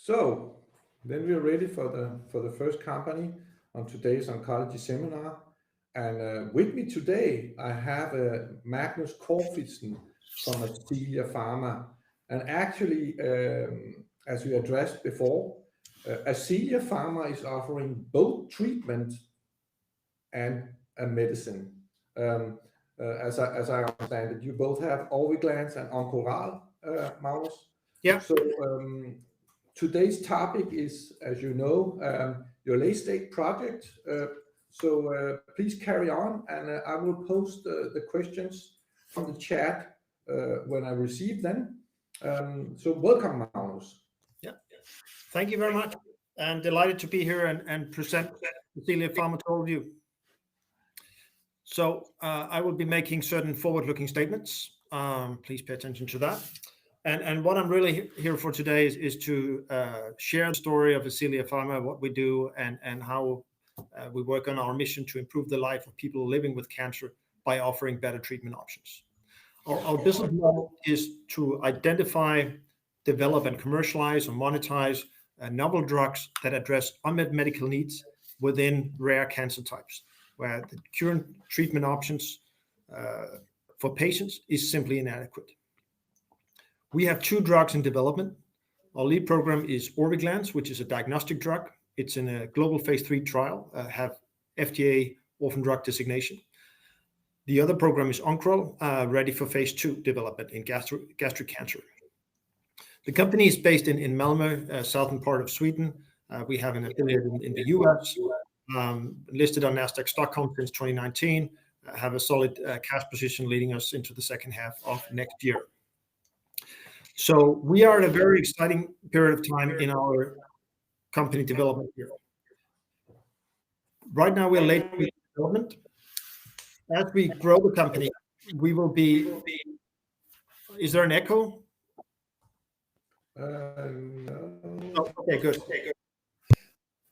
So then we are ready for the first company on today's oncology seminar. And with me today, I have Magnus Corfitsen from Ascelia Pharma. And actually, as we addressed before, Ascelia Pharma is offering both treatment and a medicine. As I understand it, you both have Orviglance and Oncoral, Magnus. Yeah. So today's topic is, as you know, your late-stage project. So please carry on, and I will post the questions from the chat when I receive them. So welcome, Magnus. Yeah. Thank you very much. I'm delighted to be here and present Ascelia Pharma to all of you. So I will be making certain forward-looking statements. Please pay attention to that. And what I'm really here for today is to share the story of Ascelia Pharma, what we do, and how we work on our mission to improve the life of people living with cancer by offering better treatment options. Our business model is to identify, develop, and commercialize or monetize novel drugs that address unmet medical needs within rare cancer types, where the current treatment options for patients is simply inadequate. We have 2 drugs in development. Our lead program is Orviglance, which is a diagnostic drug. It's in a global phase 3 trial, have FDA orphan drug designation. The other program is Oncoral, ready for phase 2 development in gastric cancer. The company is based in Malmö, southern part of Sweden. We have an affiliate in the US, listed on Nasdaq Stockholm since 2019, have a solid cash position leading us into the second half of next year. So we are at a very exciting period of time in our company development here. Right now, we're late in development. As we grow the company, we will be. Is there an echo? No. Oh, okay, good.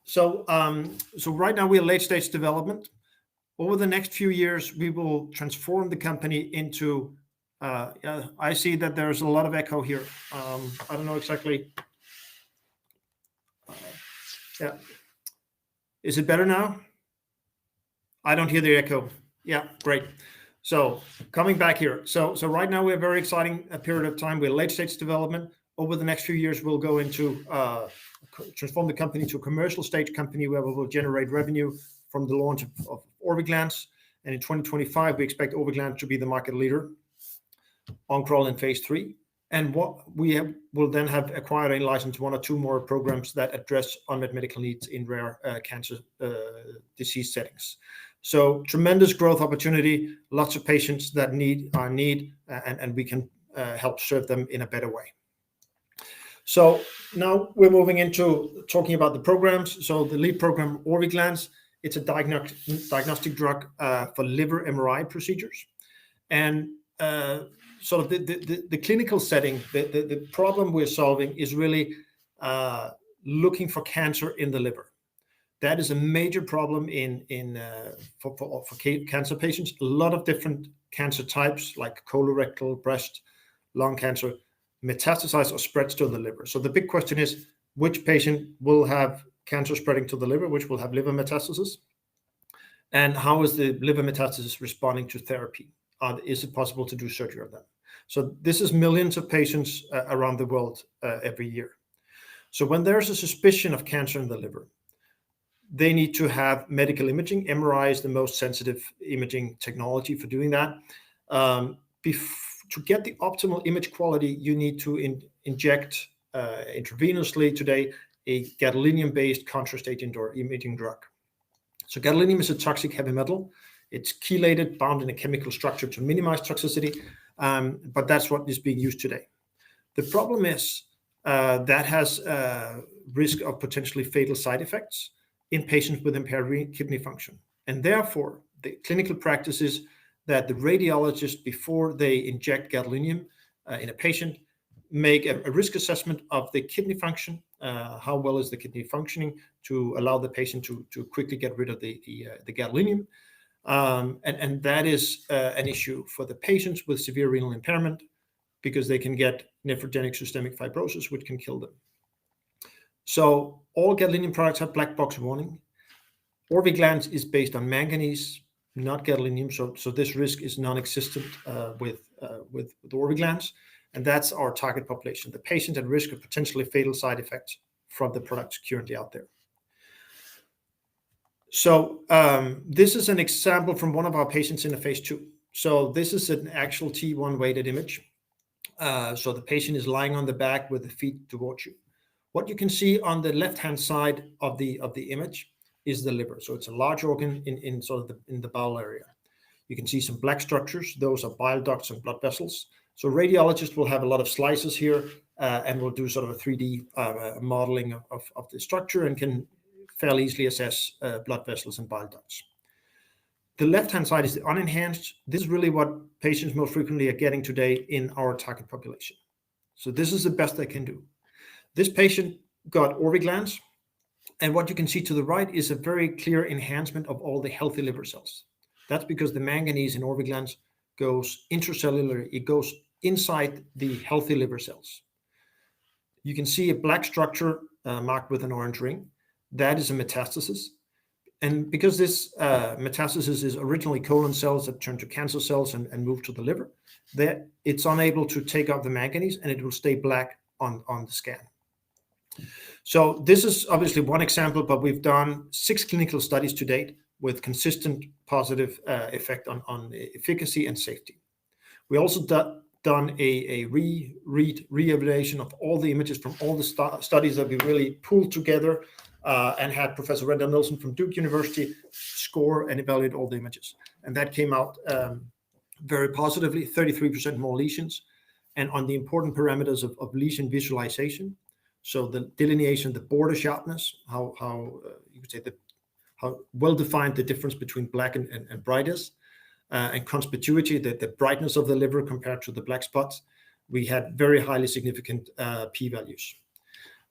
So right now we are late stage development. Over the next few years, we will transform the company into. I see that there's a lot of echo here. I don't know exactly. Yeah. Is it better now? I don't hear the echo. Yeah, great. So coming back here. So right now we have a very exciting period of time. We're late stage development. Over the next few years, we'll go into transform the company to a commercial stage company where we will generate revenue from the launch of Orviglance. And in 2025, we expect Orviglance to be the market leader, Oncoral in phase 3. And what we will then have acquired and licensed 1 or 2 more programs that address unmet medical needs in rare cancer disease settings. So tremendous growth opportunity, lots of patients that need our need, and we can help serve them in a better way. So now we're moving into talking about the programs. So the lead program, Orviglance, it's a diagnostic drug for liver MRI procedures. And sort of the clinical setting, the problem we're solving is really looking for cancer in the liver. That is a major problem for cancer patients. A lot of different cancer types like colorectal, breast, lung cancer metastasize or spreads to the liver. So the big question is, which patient will have cancer spreading to the liver, which will have liver metastasis? And how is the liver metastasis responding to therapy? Is it possible to do surgery on them? So this is millions of patients around the world every year. So when there's a suspicion of cancer in the liver, they need to have medical imaging. MRI is the most sensitive imaging technology for doing that. To get the optimal image quality, you need to inject intravenously today a gadolinium-based contrast agent or imaging drug. So gadolinium is a toxic heavy metal. It's chelated, bound in a chemical structure to minimize toxicity, but that's what is being used today. The problem is that has risk of potentially fatal side effects in patients with impaired kidney function. And therefore, the clinical practice is that the radiologist, before they inject gadolinium in a patient, make a risk assessment of the kidney function, how well is the kidney functioning, to allow the patient to quickly get rid of the gadolinium. And that is an issue for the patients with severe renal impairment, because they can get nephrogenic systemic fibrosis, which can kill them. So all gadolinium products have black box warning. Orviglance is based on manganese, not gadolinium, so this risk is non-existent with Orviglance, and that's our target population, the patient at risk of potentially fatal side effects from the products currently out there. So this is an example from one of our patients in a phase 2. So this is an actual T1 weighted image. So the patient is lying on the back with the feet towards you. What you can see on the left-hand side of the image is the liver. So it's a large organ in sort of in the bowel area. You can see some black structures. Those are bile ducts and blood vessels. So radiologists will have a lot of slices here and will do sort of a 3D modeling of the structure and can fairly easily assess blood vessels and bile ducts. The left-hand side is the unenhanced. This is really what patients most frequently are getting today in our target population. So this is the best they can do. This patient got Orviglance, and what you can see to the right is a very clear enhancement of all the healthy liver cells. That's because the manganese in Orviglance goes intracellular. It goes inside the healthy liver cells. You can see a black structure marked with an orange ring. That is a metastasis. And because this metastasis is originally colon cells that turn to cancer cells and move to the liver, it's unable to take up the manganese and it will stay black on the scan. So this is obviously one example, but we've done 6 clinical studies to date with consistent positive effect on efficacy and safety. We also done a re-evaluation of all the images from all the studies that we really pulled together and had Professor Randall Nilsson from Duke University score and evaluate all the images. And that came out very positively, 33% more lesions. And on the important parameters of lesion visualization, so the delineation, the border sharpness, how you could say how well defined the difference between black and bright is, and conspicuity, the brightness of the liver compared to the black spots, we had very highly significant p-values.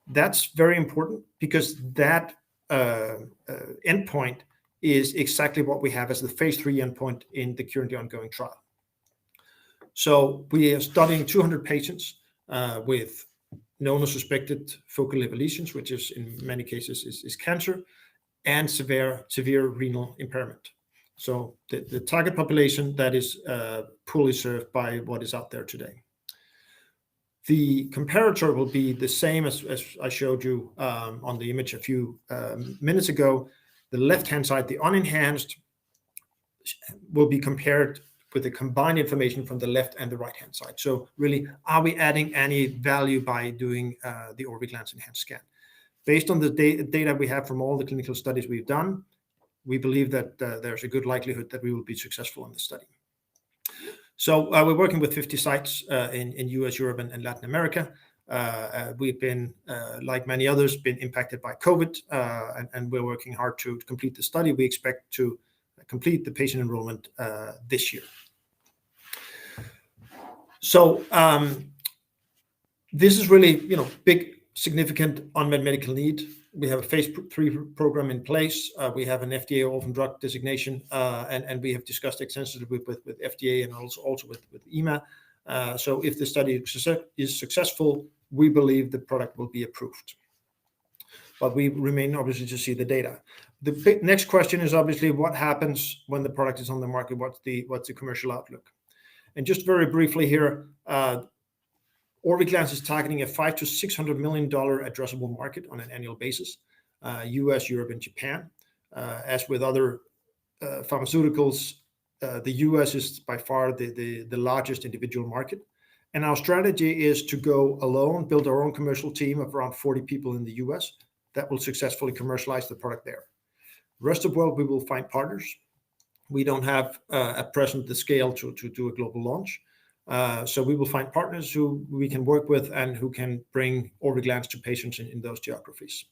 That's very important because that endpoint is exactly what we have as the phase 3 endpoint in the currently ongoing trial. So we are studying 200 patients with known or suspected focal liver lesions, which is in many cases is cancer, and severe renal impairment. So the target population that is poorly served by what is out there today. The comparator will be the same as I showed you on the image a few minutes ago. The left-hand side, the unenhanced, will be compared with the combined information from the left and the right-hand side. So really, are we adding any value by doing the Orviglance enhanced scan? Based on the data we have from all the clinical studies we've done, we believe that there's a good likelihood that we will be successful in the study. So we're working with 50 sites in US, Europe, and Latin America. We've been, like many others, been impacted by COVID, and we're working hard to complete the study. We expect to complete the patient enrollment this year. So this is really, big, significant unmet medical need. We have a phase 3 program in place. We have an FDA orphan drug designation, and we have discussed extensively with FDA and also with EMA. So if the study is successful, we believe the product will be approved. But we remain obviously to see the data. The next question is obviously what happens when the product is on the market? What's the commercial outlook? And just very briefly here, Orviglance is targeting a $500 to $600 million addressable market on an annual basis, US, Europe, and Japan. As with other pharmaceuticals, the US is by far the largest individual market. And our strategy is to go alone, build our own commercial team of around 40 people in the US that will successfully commercialize the product there. Rest of the world, we will find partners. We don't have at present the scale to do a global launch. So we will find partners who we can work with and who can bring Orviglance to patients in those geographies.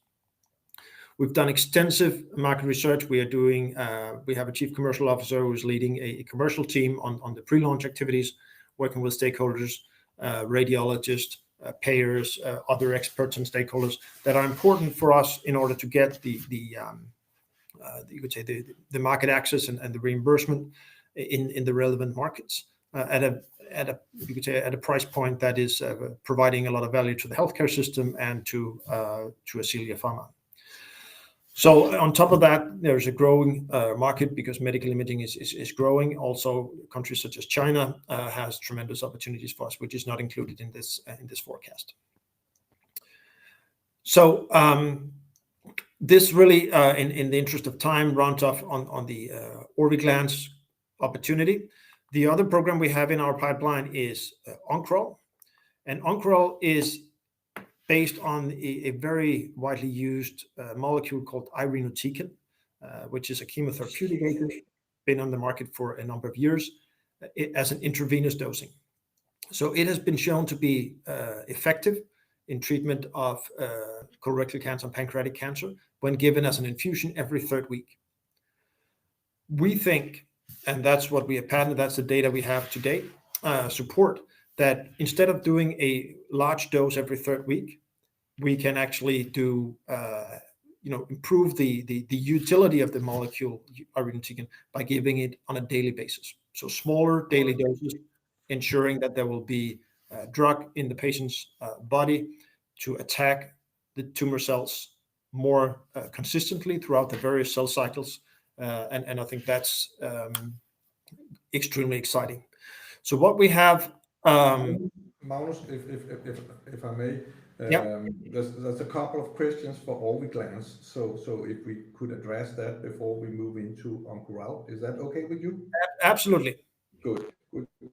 We've done extensive market research. We have a chief commercial officer who is leading a commercial team on the pre-launch activities, working with stakeholders, radiologists, payers, other experts and stakeholders that are important for us in order to get you could say the market access and the reimbursement in the relevant markets. at a you could say at a price point that is providing a lot of value to the healthcare system and to Ascelia Pharma. So on top of that, there's a growing market because medical imaging is growing. Also, countries such as China has tremendous opportunities for us, which is not included in this forecast. So this really, in the interest of time, rounds off on the Orviglance opportunity. The other program we have in our pipeline is Oncoral, and Oncoral is based on a very widely used molecule called irinotecan, which is a chemotherapeutic agent, been on the market for a number of years as an intravenous dosing. So it has been shown to be effective in treatment of colorectal cancer and pancreatic cancer when given as an infusion every third week. We think, and that's what we have patented, that's the data we have to date, support that instead of doing a large dose every third week, we can actually do, improve the utility of the molecule irinotecan by giving it on a daily basis. So smaller daily doses, ensuring that there will be drug in the patient's body to attack the tumor cells more consistently throughout the various cell cycles. And I think that's extremely exciting. So what we have... Magnus, if I may, yeah. There's a couple of questions for Orviglance. So if we could address that before we move into Oncoral, is that okay with you? Absolutely. Good.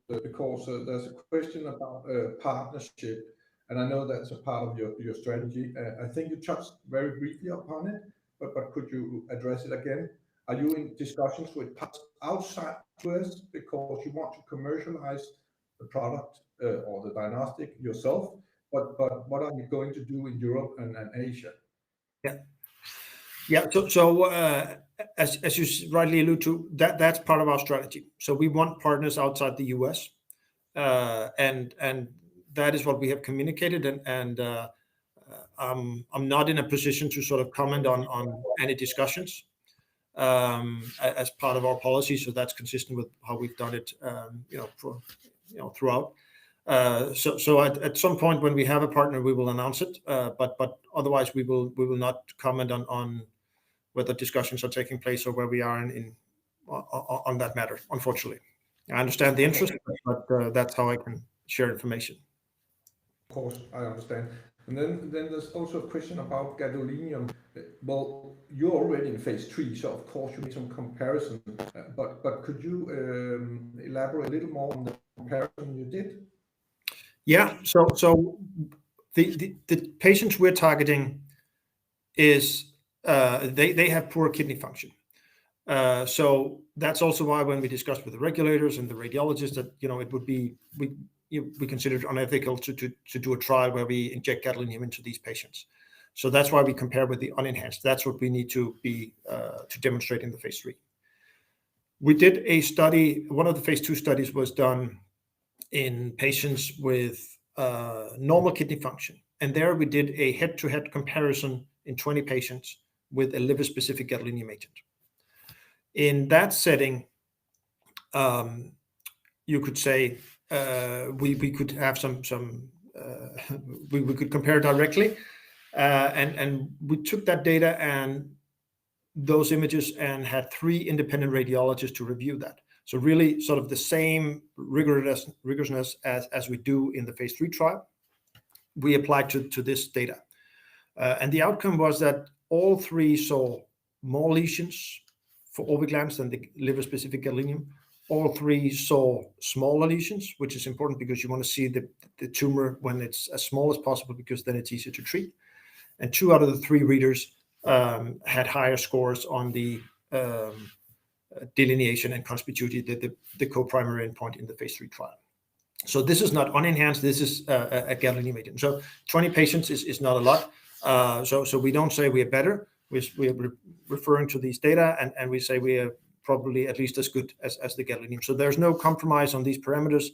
Because there's a question about partnership, and I know that's a part of your strategy. I think you touched very briefly upon it, but could you address it again? Are you in discussions with partners outside US because you want to commercialize the product or the diagnostic yourself? But what are you going to do in Europe and Asia? Yeah. So as you rightly allude to, that's part of our strategy. So we want partners outside the US, and that is what we have communicated. And I'm not in a position to sort of comment on any discussions as part of our policy. So that's consistent with how we've done it, throughout. So at some point when we have a partner, we will announce it. But otherwise, we will not comment on whether discussions are taking place or where we are on that matter. Unfortunately, I understand the interest, but that's how I can share information. Of course, I understand. And then there's also a question about gadolinium. Well, you're already in phase 3, so of course you need some comparison. But could you elaborate a little more on the comparison you did? Yeah. So the patients we're targeting is they have poor kidney function. So that's also why when we discussed with the regulators and the radiologists that it would be we considered unethical to do a trial where we inject gadolinium into these patients. So that's why we compare with the unenhanced. That's what we need to be to demonstrate in the phase 3. We did a study. One of the phase 2 studies was done in patients with normal kidney function, and there we did a head-to-head comparison in 20 patients with a liver-specific gadolinium agent. In that setting, you could say we could have we could compare directly, and we took that data and those images and had 3 independent radiologists to review that. So really sort of the same rigorousness as we do in the phase 3 trial, we applied to this data. And the outcome was that all 3 saw more lesions for Orviglance than the liver-specific gadolinium. All 3 saw smaller lesions, which is important because you want to see the tumor when it's as small as possible, because then it's easier to treat. And 2 out of the 3 readers had higher scores on the delineation and conspicuity, the co-primary endpoint in the phase 3 trial. So this is not unenhanced. This is a gadolinium agent. So 20 patients is not a lot. So we don't say we are better. We are referring to these data, and we say we are probably at least as good as the gadolinium. So there's no compromise on these parameters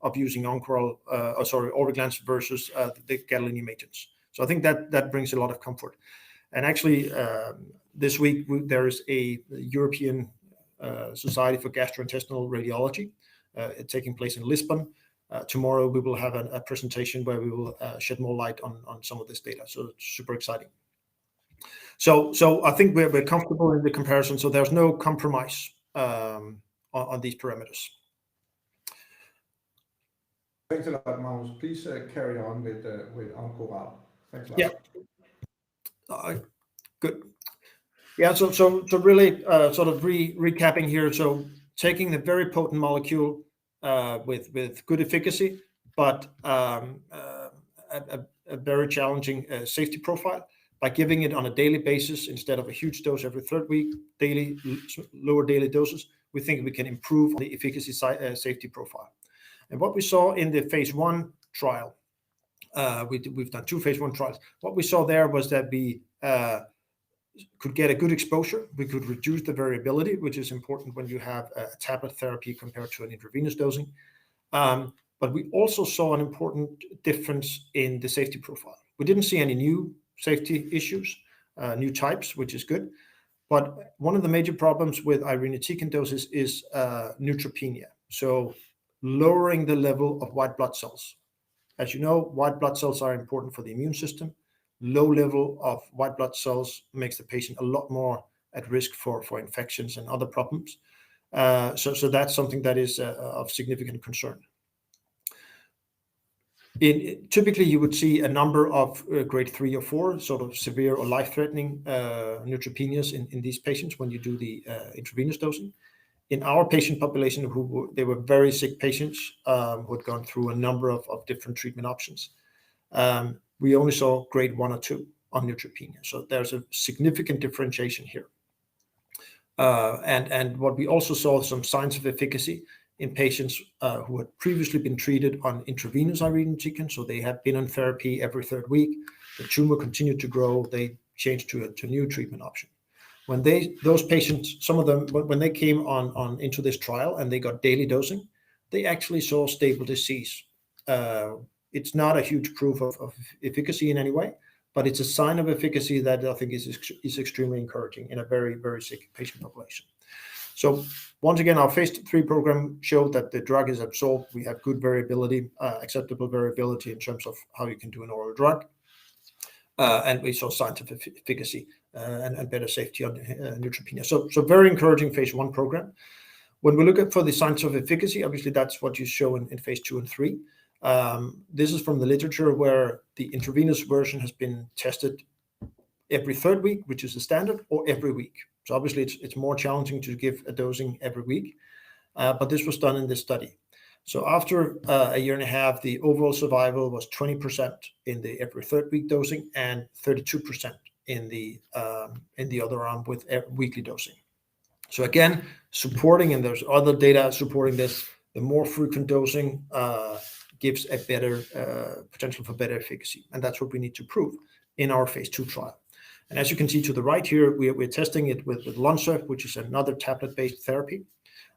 of using Orviglance versus the gadolinium agents. So I think that brings a lot of comfort. And actually, this week there is a European Society for Gastrointestinal Radiology taking place in Lisbon. Tomorrow we will have a presentation where we will shed more light on some of this data. So it's super exciting. So I think we're comfortable in the comparison. So there's no compromise on these parameters. Thanks a lot, Magnus. Please carry on with Oncoral. Thanks a lot. Yeah. Good. Yeah. So really sort of recapping here. So taking the very potent molecule with good efficacy, but a very challenging safety profile, by giving it on a daily basis instead of a huge dose every third week, lower daily doses, we think we can improve the efficacy safety profile. And what we saw in the phase 1 trial, we've done 2 phase 1 trials. What we saw there was that we could get a good exposure. We could reduce the variability, which is important when you have a tablet therapy compared to an intravenous dosing. But we also saw an important difference in the safety profile. We didn't see any new safety issues, new types, which is good. But one of the major problems with irinotecan doses is neutropenia. So lowering the level of white blood cells. As you know, white blood cells are important for the immune system. Low level of white blood cells makes the patient a lot more at risk for infections and other problems. So that's something that is of significant concern. Typically, you would see a number of grade 3 or 4, sort of severe or life-threatening neutropenias in these patients when you do the intravenous dosing. In our patient population, they were very sick patients who had gone through a number of different treatment options. We only saw grade 1 or 2 on neutropenia. So there's a significant differentiation here. And what we also saw, some signs of efficacy in patients who had previously been treated on intravenous irinotecan. So they had been on therapy every third week. The tumor continued to grow. They changed to a new treatment option. When those patients, some of them, when they came on into this trial and they got daily dosing, they actually saw stable disease. It's not a huge proof of efficacy in any way, but it's a sign of efficacy that I think is extremely encouraging in a very, very sick patient population. So once again, our phase 3 program showed that the drug is absorbed. We have good variability, acceptable variability in terms of how you can do an oral drug. And we saw signs of efficacy and better safety on neutropenia. So very encouraging phase 1 program. When we look for the signs of efficacy, obviously that's what you show in phase 2 and 3. This is from the literature where the intravenous version has been tested every third week, which is the standard, or every week. So obviously it's more challenging to give a dosing every week, but this was done in this study. So after a year and a half, the overall survival was 20% in the every third week dosing and 32% in the other arm with weekly dosing. So again, supporting, and there's other data supporting this, the more frequent dosing gives a better potential for better efficacy. And that's what we need to prove in our phase 2 trial. And as you can see to the right here, we're testing it with Lonsurf, which is another tablet-based therapy.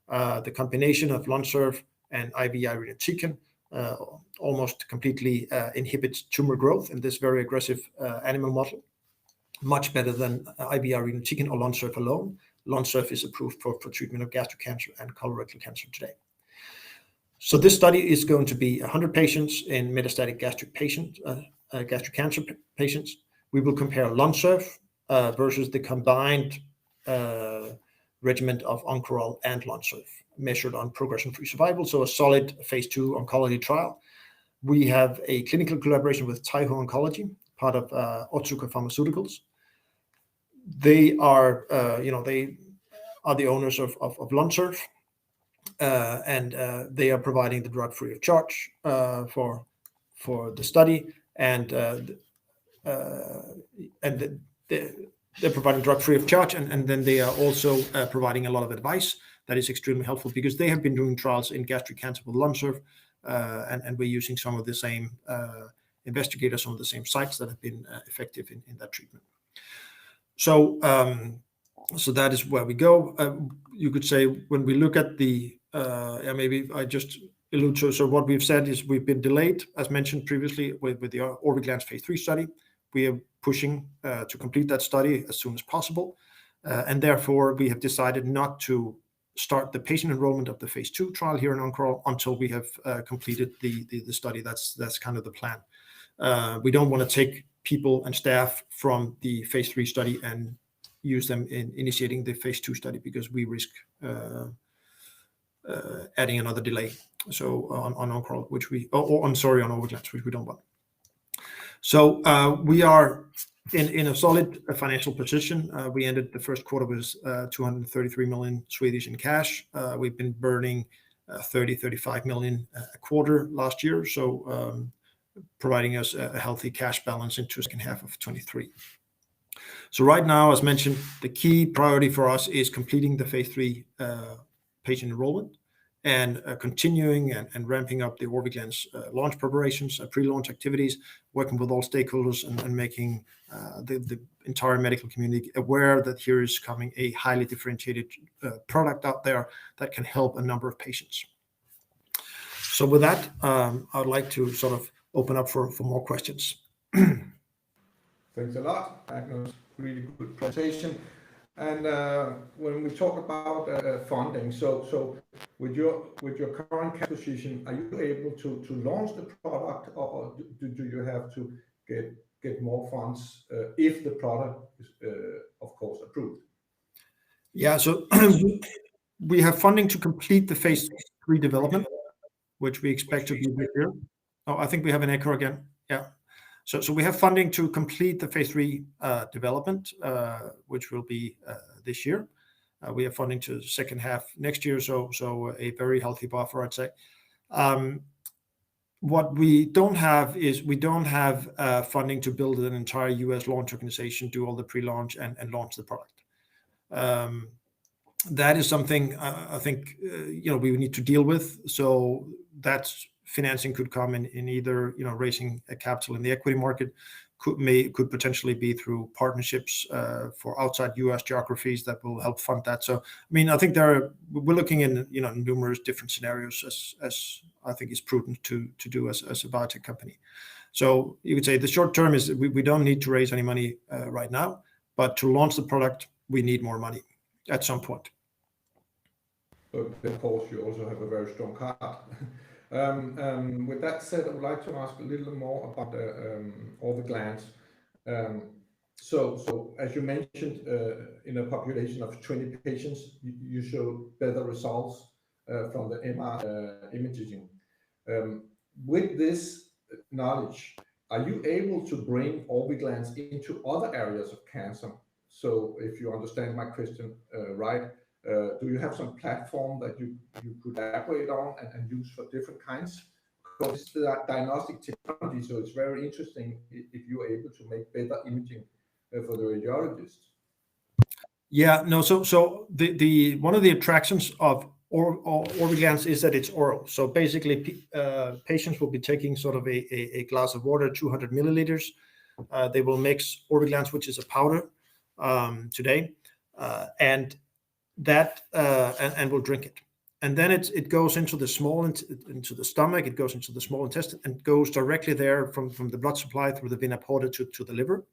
The combination of Lonsurf and IV irinotecan almost completely inhibits tumor growth in this very aggressive animal model, much better than IV irinotecan or Lonsurf alone. Lonsurf is approved for treatment of gastric cancer and colorectal cancer today. So this study is going to be 100 patients in metastatic gastric cancer patients. We will compare Lonsurf versus the combined regimen of Oncoral and Lonsurf, measured on progression-free survival. So a solid phase 2 oncology trial. We have a clinical collaboration with Taiho Oncology, part of Otsuka Pharmaceuticals. They are, they are the owners of Lonsurf, and they are providing the drug free of charge for the study, and they're providing drug free of charge, and then they are also providing a lot of advice that is extremely helpful because they have been doing trials in gastric cancer with Lonsurf, and we're using some of the same investigators, some of the same sites that have been effective in that treatment. So that is where we go. You could say when we look at the, maybe I just allude to, so what we've said is we've been delayed, as mentioned previously, with the Orviglance phase 3 study. We are pushing to complete that study as soon as possible. And therefore, we have decided not to start the patient enrollment of the phase 2 trial here in Oncoral until we have completed the study. That's kind of the plan. We don't want to take people and staff from the phase 3 study and use them in initiating the phase 2 study, because we risk adding another delay. So on Oncoral, which we, on Orviglance, which we don't want. So we are in a solid financial position. We ended the first quarter with 233 million Swedish in cash. We've been burning 35 million a quarter last year, so providing us a healthy cash balance into the second half of 2023. So right now, as mentioned, the key priority for us is completing the phase 3 patient enrollment, and continuing and ramping up the Orviglance launch preparations, pre-launch activities, working with all stakeholders, and making the entire medical community aware that here is coming a highly differentiated product out there that can help a number of patients. So with that, I would like to sort of open up for more questions. Thanks a lot, Magnus. Really good presentation. And when we talk about funding, so with your current cash position, are you able to launch the product, or do you have to get more funds if the product is, of course, approved? Yeah, so we have funding to complete the phase 3 development, which we expect to be this year. Oh, I think we have an echo again. Yeah. So we have funding to complete the phase 3 development, which will be this year. We have funding to the second half next year, so a very healthy buffer, I'd say. What we don't have is funding to build an entire US launch organization, do all the pre-launch and launch the product. That is something I think we would need to deal with. So that's financing could come in either raising a capital in the equity market, could potentially be through partnerships for outside US geographies that will help fund that. So I mean, I think we're looking in numerous different scenarios as I think is prudent to do as a biotech company. So you could say the short term is we don't need to raise any money right now, but to launch the product we need more money at some point. But of course, you also have a very strong card. With that said, I would like to ask a little more about Orviglance. So as you mentioned, in a population of 20 patients, you showed better results from the MR imaging. With this knowledge, are you able to bring Orviglance into other areas of cancer? So if you understand my question right, do you have some platform that you could elaborate on and use for different kinds? Because it's the diagnostic technology, so it's very interesting if you're able to make better imaging for the radiologist. Yeah, no. So the one of the attractions of Orviglance is that it's oral. So basically, patients will be taking sort of a glass of water, 200 milliliters. They will mix Orviglance, which is a powder, today, and will drink it. And then it goes into the stomach. It goes into the small intestine and goes directly there from the blood supply through the vena porta to the liver,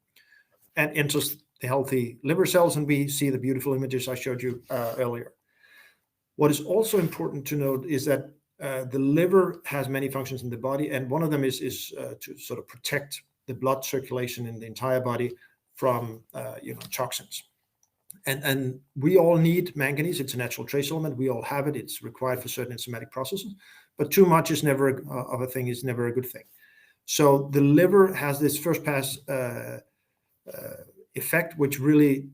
and enters the healthy liver cells, and we see the beautiful images I showed you earlier. What is also important to note is that the liver has many functions in the body, and one of them is to sort of protect the blood circulation in the entire body from toxins. And we all need manganese. It's a natural trace element. We all have it. It's required for certain enzymatic processes, but too much is never a good thing. So the liver has this first pass effect, which really,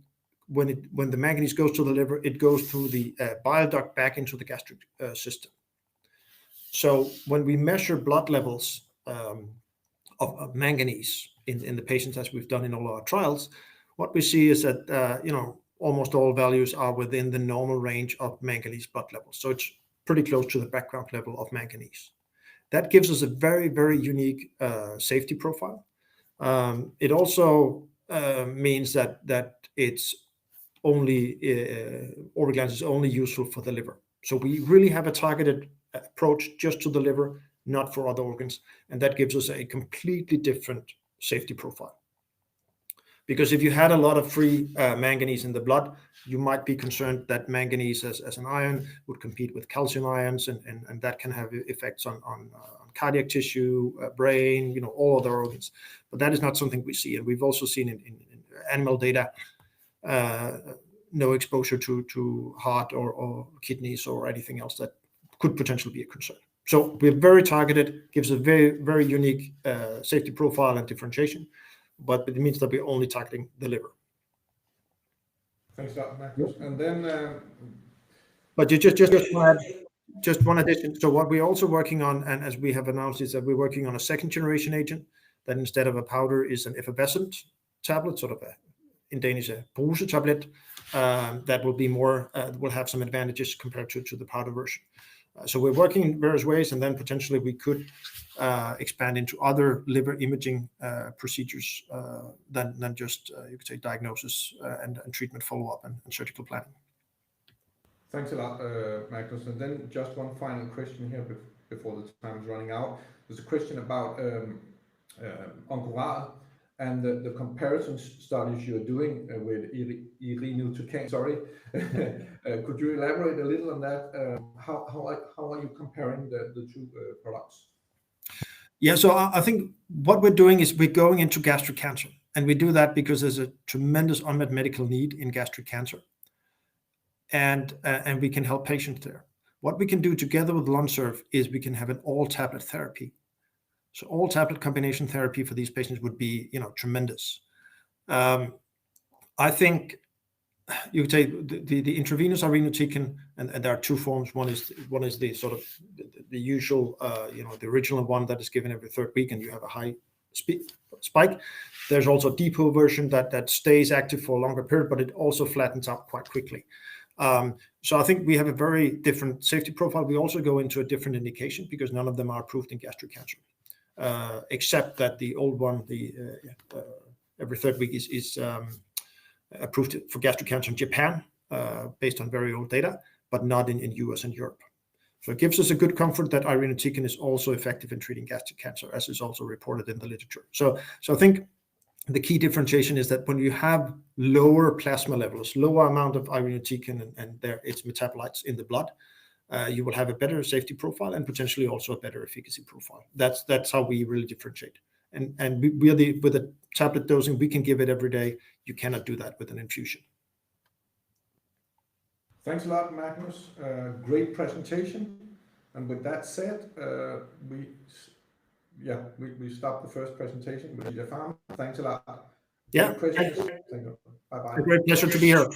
when the manganese goes to the liver, it goes through the bile duct back into the gastric system. So when we measure blood levels of manganese in the patients, as we've done in all our trials, what we see is that almost all values are within the normal range of manganese blood levels. So it's pretty close to the background level of manganese. That gives us a very, very unique safety profile. It also means that it's only Orviglance is only useful for the liver. So we really have a targeted approach just to the liver, not for other organs, and that gives us a completely different safety profile. Because if you had a lot of free manganese in the blood, you might be concerned that manganese as an ion would compete with calcium ions, and that can have effects on cardiac tissue, brain, all other organs. But that is not something we see. And we've also seen in animal data, no exposure to heart or kidneys or anything else that could potentially be a concern. So we're very targeted, gives a very, very unique safety profile and differentiation, but it means that we're only targeting the liver. Thanks a lot, Magnus. And then, but you just one addition. So what we're also working on, and as we have announced, is that we're working on a second generation agent that instead of a powder is an effervescent tablet, sort of in Danish, a brusetablet, that will be more, will have some advantages compared to the powder version. So we're working in various ways, and then potentially we could expand into other liver imaging procedures than just, you could say, diagnosis and treatment follow-up and surgical planning. Thanks a lot, Magnus. And then just one final question here before the time is running out. There's a question about Oncology and the comparison studies you're doing with irinotecan. Sorry, could you elaborate a little on that? How are you comparing the two products? Yeah, so I think what we're doing is we're going into gastric cancer, and we do that because there's a tremendous unmet medical need in gastric cancer, and we can help patients there. What we can do together with Lonsurf is we can have an all-tablet therapy. So all-tablet combination therapy for these patients would be, tremendous. I think you could say the intravenous irinotecan, and there are two forms. One is the sort of the usual, the original one that is given every third week, and you have a high spike. There's also a depot version that stays active for a longer period, but it also flattens out quite quickly. So I think we have a very different safety profile. We also go into a different indication because none of them are approved in gastric cancer, except that the old one, the every third week is approved for gastric cancer in Japan, based on very old data, but not in US and Europe. So it gives us a good comfort that irinotecan is also effective in treating gastric cancer, as is also reported in the literature. So I think the key differentiation is that when you have lower plasma levels, lower amount of irinotecan and there its metabolites in the blood, you will have a better safety profile and potentially also a better efficacy profile. That's how we really differentiate. And with the tablet dosing, we can give it every day. You cannot do that with an infusion. Thanks a lot, Magnus. Great presentation. And with that said, we stop the first presentation with Ascelia Pharma. Thanks a lot. Yeah. Questions? Thank you. Bye-bye. A great pleasure to be here.